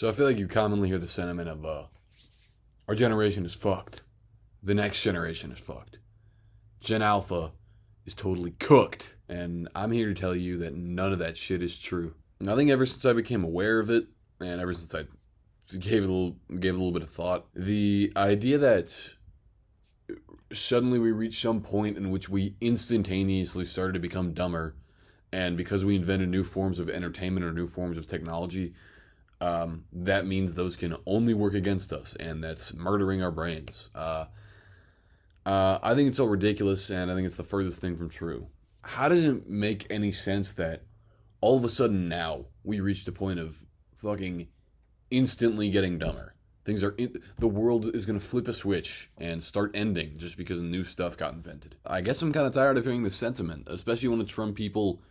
So I feel like you commonly hear the sentiment of, our generation is fucked. The next generation is fucked. Gen Alpha is totally cooked. And I'm here to tell you that none of that shit is true. And I think ever since I became aware of it, and ever since I gave it a little bit of thought, the idea that suddenly we reached some point in which we instantaneously started to become dumber, and because we invented new forms of entertainment or new forms of technology, that means those can only work against us, and that's murdering our brains. I think it's all ridiculous, and I think it's the furthest thing from true. How does it make any sense that all of a sudden now we reached a point of fucking instantly getting dumber? The world is going to flip a switch and start ending just because new stuff got invented. I guess I'm kind of tired of hearing this sentiment, especially when it's from people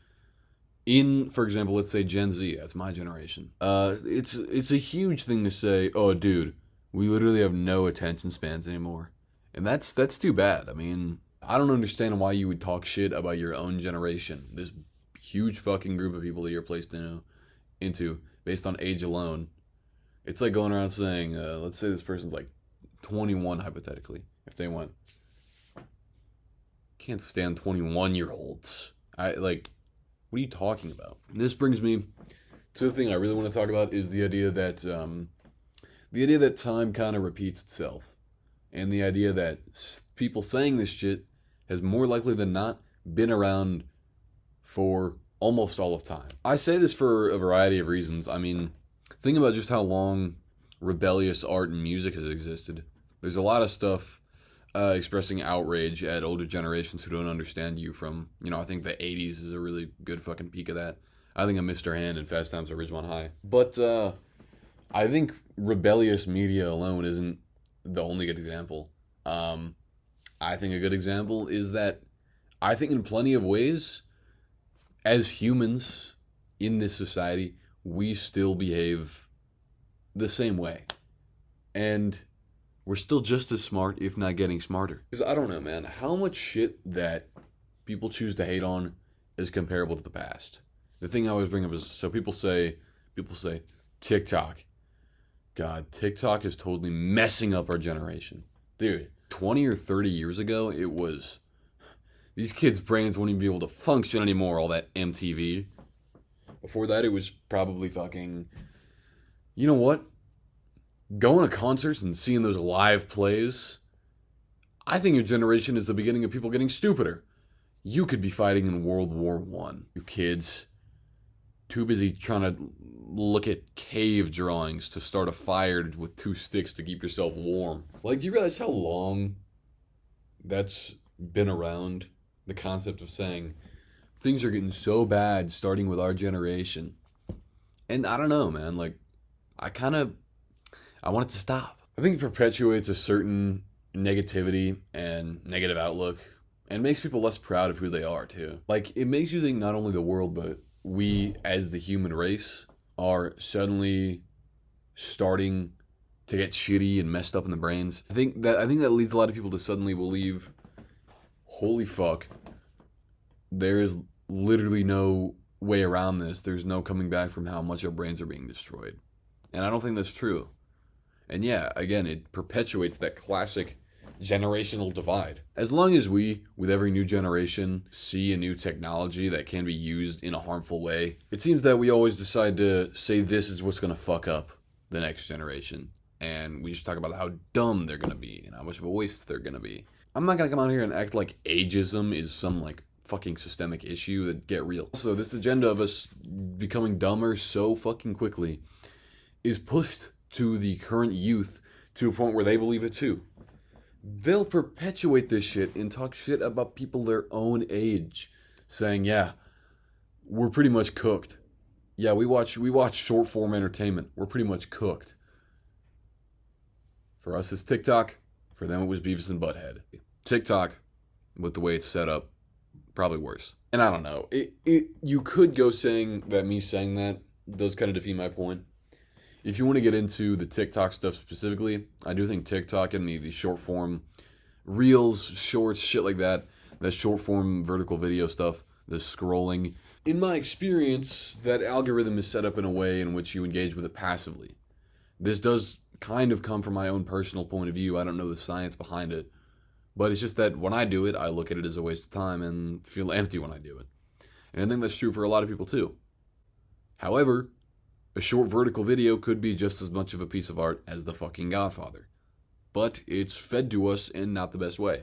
in, for example, let's say Gen Z. That's my generation. It's a huge thing to say, oh, dude, we literally have no attention spans anymore. And that's too bad. I mean, I don't understand why you would talk shit about your own generation. This huge fucking group of people that you're placed into based on age alone. It's like going around saying, let's say this person's like 21, hypothetically. If they went, can't stand 21-year-olds. What are you talking about? This brings me to the thing I really want to talk about, is the idea that time kind of repeats itself. And the idea that people saying this shit has more likely than not been around for almost all of time. I say this for a variety of reasons. I mean, think about just how long rebellious art and music has existed. There's a lot of stuff expressing outrage at older generations who don't understand you from, I think the 80s is a really good fucking peak of that. I think of Mr. Hand and Fast Times at Ridgemont High. But I think rebellious media alone isn't the only good example. I think a good example is that I think in plenty of ways, as humans in this society, we still behave the same way. And we're still just as smart, if not getting smarter. Because I don't know, man, how much shit that people choose to hate on is comparable to the past. The thing I always bring up is, so people say, TikTok. God, TikTok is totally messing up our generation. Dude, 20 or 30 years ago, it was, these kids' brains wouldn't even be able to function anymore, all that MTV. Before that, it was probably fucking, you know what? Going to concerts and seeing those live plays, I think your generation is the beginning of people getting stupider. You could be fighting in World War I. You kids, too busy trying to look at cave drawings to start a fire with 2 sticks to keep yourself warm. Do you realize how long that's been around? The concept of saying, things are getting so bad starting with our generation. And I don't know, man, I want it to stop. I think it perpetuates a certain negativity and negative outlook, and makes people less proud of who they are, too. It makes you think not only the world, but we, as the human race, are suddenly starting to get shitty and messed up in the brains. I think that leads a lot of people to suddenly believe, holy fuck, there is literally no way around this. There's no coming back from how much our brains are being destroyed. And I don't think that's true. And yeah, again, it perpetuates that classic generational divide. As long as we, with every new generation, see a new technology that can be used in a harmful way, it seems that we always decide to say this is what's going to fuck up the next generation. And we just talk about how dumb they're going to be and how much of a waste they're going to be. I'm not going to come out here and act like ageism is some fucking systemic issue. That get real. So this agenda of us becoming dumber so fucking quickly is pushed to the current youth to a point where they believe it too. They'll perpetuate this shit and talk shit about people their own age, saying, yeah, we're pretty much cooked. Yeah, we watch short form entertainment. We're pretty much cooked. For us, it's TikTok. For them, it was Beavis and Butthead. TikTok, with the way it's set up, probably worse. And I don't know. You could go saying that me saying that does kind of defeat my point. If you want to get into the TikTok stuff specifically, I do think TikTok and the short form reels, shorts, shit like that short form vertical video stuff, the scrolling. In my experience, that algorithm is set up in a way in which you engage with it passively. This does kind of come from my own personal point of view. I don't know the science behind it. But it's just that when I do it, I look at it as a waste of time and feel empty when I do it. And I think that's true for a lot of people too. However, a short vertical video could be just as much of a piece of art as The fucking Godfather. But it's fed to us in not the best way.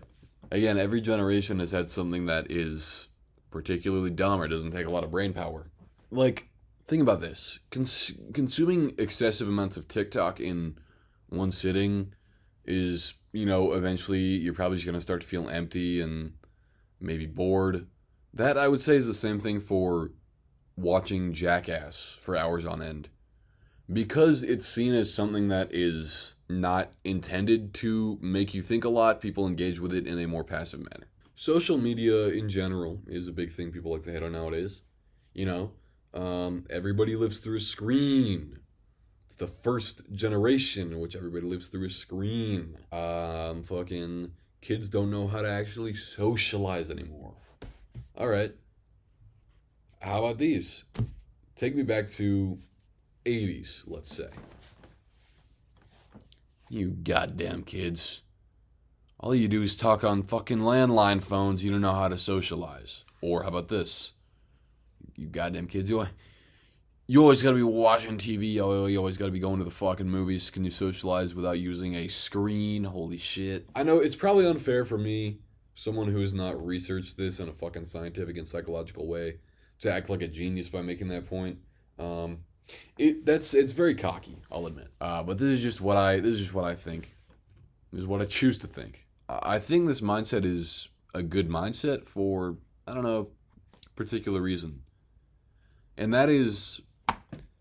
Again, every generation has had something that is particularly dumb or doesn't take a lot of brain power. Like, think about this. Consuming excessive amounts of TikTok in one sitting is, eventually you're probably just going to start to feel empty and maybe bored. That, I would say, is the same thing for watching Jackass for hours on end. Because it's seen as something that is not intended to make you think a lot, people engage with it in a more passive manner. Social media in general is a big thing people like to hit on nowadays. Everybody lives through a screen. It's the first generation in which everybody lives through a screen. Fucking kids don't know how to actually socialize anymore. All right. How about these? Take me back to 80s, let's say. You goddamn kids. All you do is talk on fucking landline phones. You don't know how to socialize. Or how about this? You goddamn kids. You always gotta be watching TV. You always gotta be going to the fucking movies. Can you socialize without using a screen? Holy shit. I know it's probably unfair for me, someone who has not researched this in a fucking scientific and psychological way, to act like a genius by making that point. It's very cocky, I'll admit. But this is just what I think. This is what I choose to think. I think this mindset is a good mindset for, I don't know, a particular reason. And that is,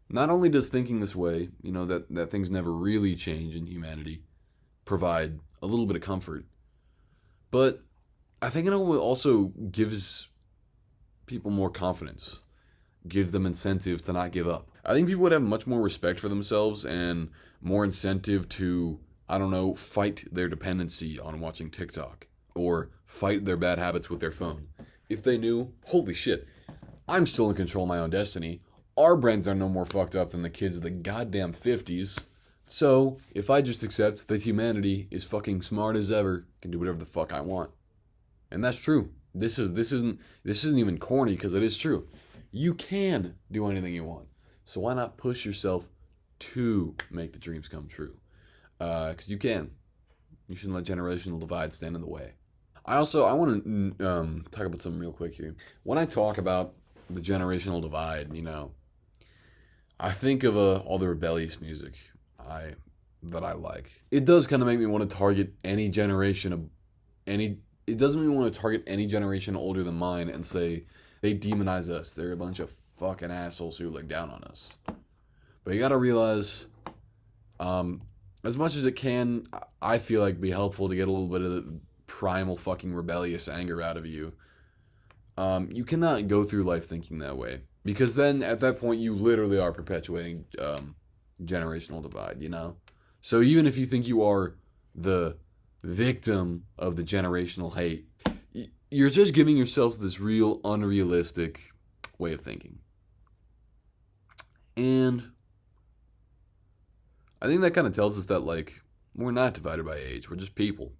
not only does thinking this way, that things never really change in humanity, provide a little bit of comfort, but I think it also gives people more confidence, gives them incentive to not give up. I think people would have much more respect for themselves and more incentive to, fight their dependency on watching TikTok or fight their bad habits with their phone. If they knew, holy shit, I'm still in control of my own destiny. Our brains are no more fucked up than the kids of the goddamn 50s. So, if I just accept that humanity is fucking smart as ever, can do whatever the fuck I want. And that's true. This isn't even corny, because it is true. You can do anything you want. So why not push yourself to make the dreams come true? Because you can. You shouldn't let generational divide stand in the way. I want to talk about something real quick here. When I talk about the generational divide, I think of all the rebellious music that I like. It does kind of make me want to target any generation It doesn't mean we want to target any generation older than mine and say they demonize us. They're a bunch of fucking assholes who look down on us. But you gotta realize, as much as it can, I feel like be helpful to get a little bit of the primal fucking rebellious anger out of you. You cannot go through life thinking that way, because then at that point you literally are perpetuating generational divide. So even if you think you are the victim of the generational hate, you're just giving yourself this real unrealistic way of thinking. And I think that kind of tells us that, we're not divided by age. We're just people.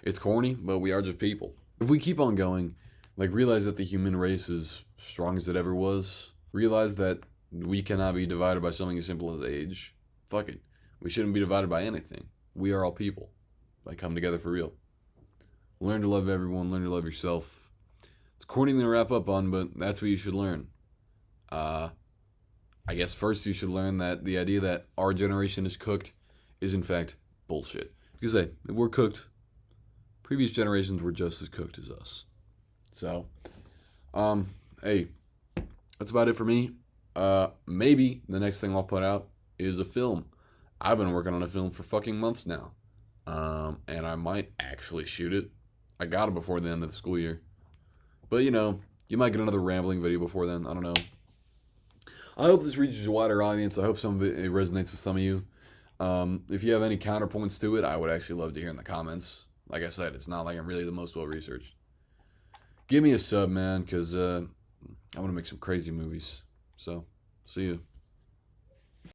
It's corny, but we are just people. If we keep on going, realize that the human race is strong as it ever was, realize that we cannot be divided by something as simple as age. Fuck it. We shouldn't be divided by anything. We are all people. Come together for real. Learn to love everyone. Learn to love yourself. It's a corny thing to wrap up on, but that's what you should learn. I guess first you should learn that the idea that our generation is cooked is in fact bullshit. Because if we're cooked, previous generations were just as cooked as us. So, hey, that's about it for me. Maybe the next thing I'll put out is a film. I've been working on a film for fucking months now. And I might actually shoot it. I got it before the end of the school year. But, you might get another rambling video before then. I don't know. I hope this reaches a wider audience. I hope some of it resonates with some of you. If you have any counterpoints to it, I would actually love to hear in the comments. Like I said, it's not like I'm really the most well-researched. Give me a sub, man, because I want to make some crazy movies. So, see you.